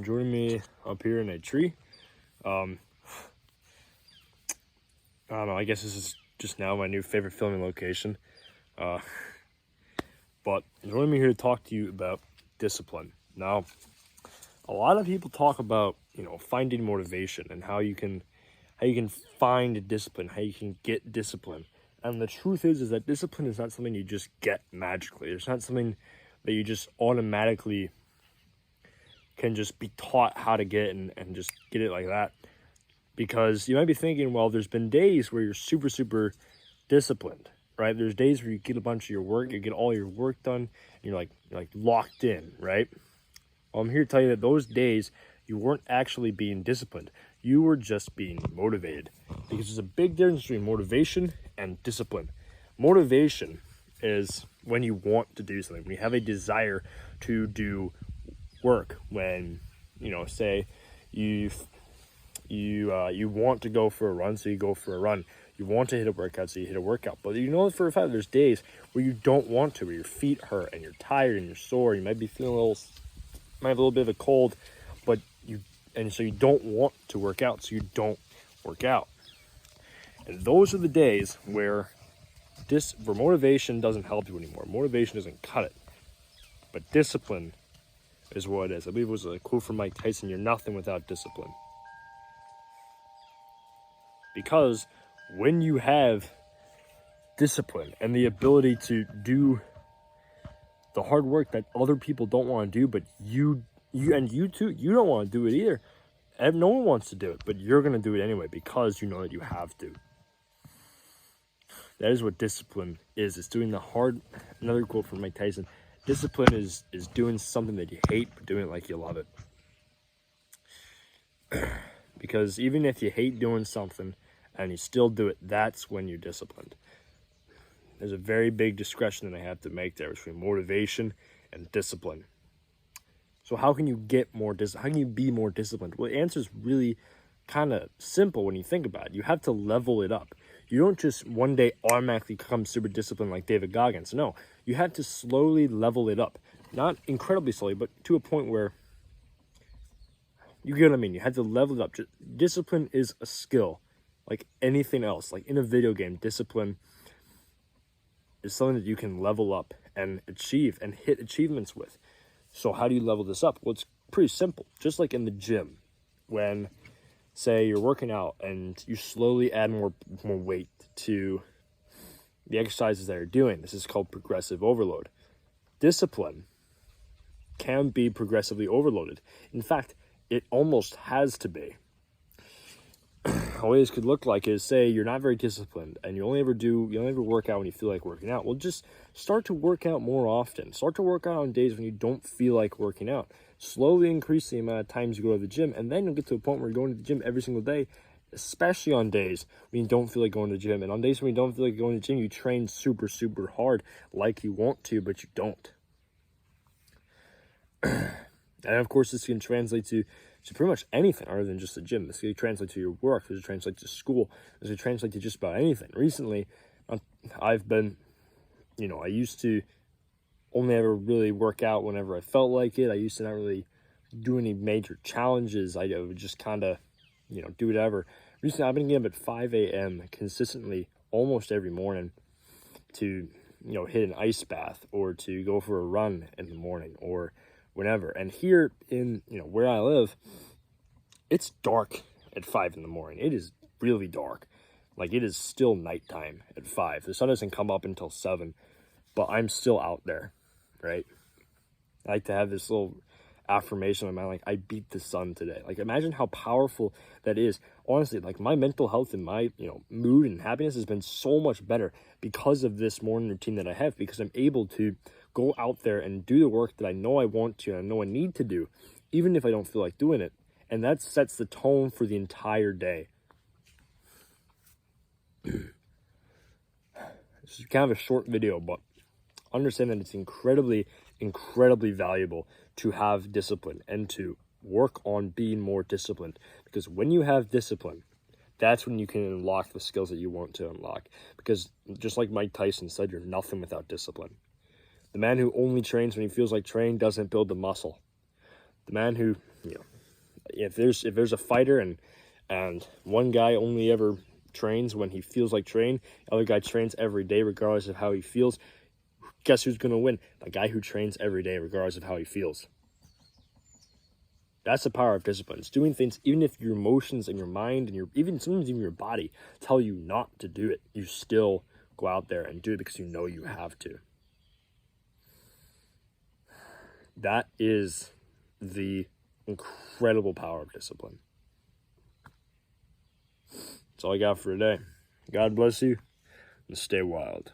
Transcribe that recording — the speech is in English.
Joining me up here in a tree. I don't know, I guess this is just now my new favorite filming location. But joining me here to talk to you about discipline. Now, a lot of people talk about, finding motivation and how you can find discipline, how you can get discipline. And the truth is that discipline is not something you just get magically. It's not something that you just automatically can just be taught how to get and just get it like that. Because you might be thinking, well, there's been days where you're super, super disciplined, right? There's days where you get a bunch of your work, you get all your work done, and you're like locked in, right? Well, I'm here to tell you that those days you weren't actually being disciplined. You were just being motivated. Because there's a big difference between motivation and discipline. Motivation is when you want to do something, when you have a desire to do work, when, say you want to go for a run, so you go for a run. You want to hit a workout, so you hit a workout. But for a fact there's days where you don't want to, where your feet hurt and you're tired and you're sore. You might be feeling might have a little bit of a cold, so you don't want to work out, so you don't work out. And those are the days where motivation doesn't help you anymore. Motivation doesn't cut it. But discipline is what it is. I believe it was a quote from Mike Tyson: "You're nothing without discipline." Because when you have discipline and the ability to do the hard work that other people don't want to do, but you too, you don't want to do it either. And no one wants to do it, but you're going to do it anyway because you know that you have to. That is what discipline is. It's doing the hard. Another quote from Mike Tyson: "Discipline is doing something that you hate, but doing it like you love it." Because even if you hate doing something and you still do it, that's when you're disciplined. There's a very big discretion that I have to make there between motivation and discipline. So how can you get more discipline? How can you be more disciplined? Well, the answer is really kind of simple when you think about it. You have to level it up. You don't just one day automatically become super disciplined like David Goggins. No, you have to slowly level it up. Not incredibly slowly, but to a point where, you get what I mean? You have to level it up. Discipline is a skill like anything else. Like in a video game, discipline is something that you can level up and achieve and hit achievements with. So how do you level this up? Well, it's pretty simple. Just like in the gym, when, say, you're working out and you slowly add more weight to the exercises that you're doing. This is called progressive overload. Discipline can be progressively overloaded. In fact, it almost has to be. How this could look like is, say you're not very disciplined and you only ever work out when you feel like working out. Well, just start to work out more often. Start to work out on days when you don't feel like working out. Slowly increase the amount of times you go to the gym, and then you'll get to a point where you're going to the gym every single day, especially on days when you don't feel like going to the gym. And on days when you don't feel like going to the gym, you train super, super hard like you want to, but you don't. And of course, this can translate to pretty much anything other than just the gym. This can translate to your work. This can translate to school. This can translate to just about anything. Recently, I've been, I used to only ever really work out whenever I felt like it. I used to not really do any major challenges. I would just kind of, do whatever. Recently, I've been getting up at 5 a.m. consistently almost every morning to, hit an ice bath or to go for a run in the morning or whenever. And here in, where I live, it's dark at 5 in the morning. It is really dark. Like, it is still nighttime at 5. The sun doesn't come up until 7, but I'm still out there, right? I like to have this little affirmation in my mind, like, I beat the sun today. Like, imagine how powerful that is. Honestly, like, my mental health and my, mood and happiness has been so much better because of this morning routine that I have, because I'm able to go out there and do the work that I know I want to and I know I need to do, even if I don't feel like doing it. And that sets the tone for the entire day. This is kind of a short video, but understand that it's incredibly, incredibly valuable to have discipline and to work on being more disciplined. Because when you have discipline, that's when you can unlock the skills that you want to unlock. Because just like Mike Tyson said, you're nothing without discipline. The man who only trains when he feels like training doesn't build the muscle. The man who, if there's a fighter and one guy only ever trains when he feels like training, the other guy trains every day regardless of how he feels, guess who's going to win? The guy who trains every day regardless of how he feels. That's the power of discipline. It's doing things even if your emotions and your mind and sometimes even your body tell you not to do it. You still go out there and do it because you know you have to. That is the incredible power of discipline. That's all I got for today. God bless you and stay wild.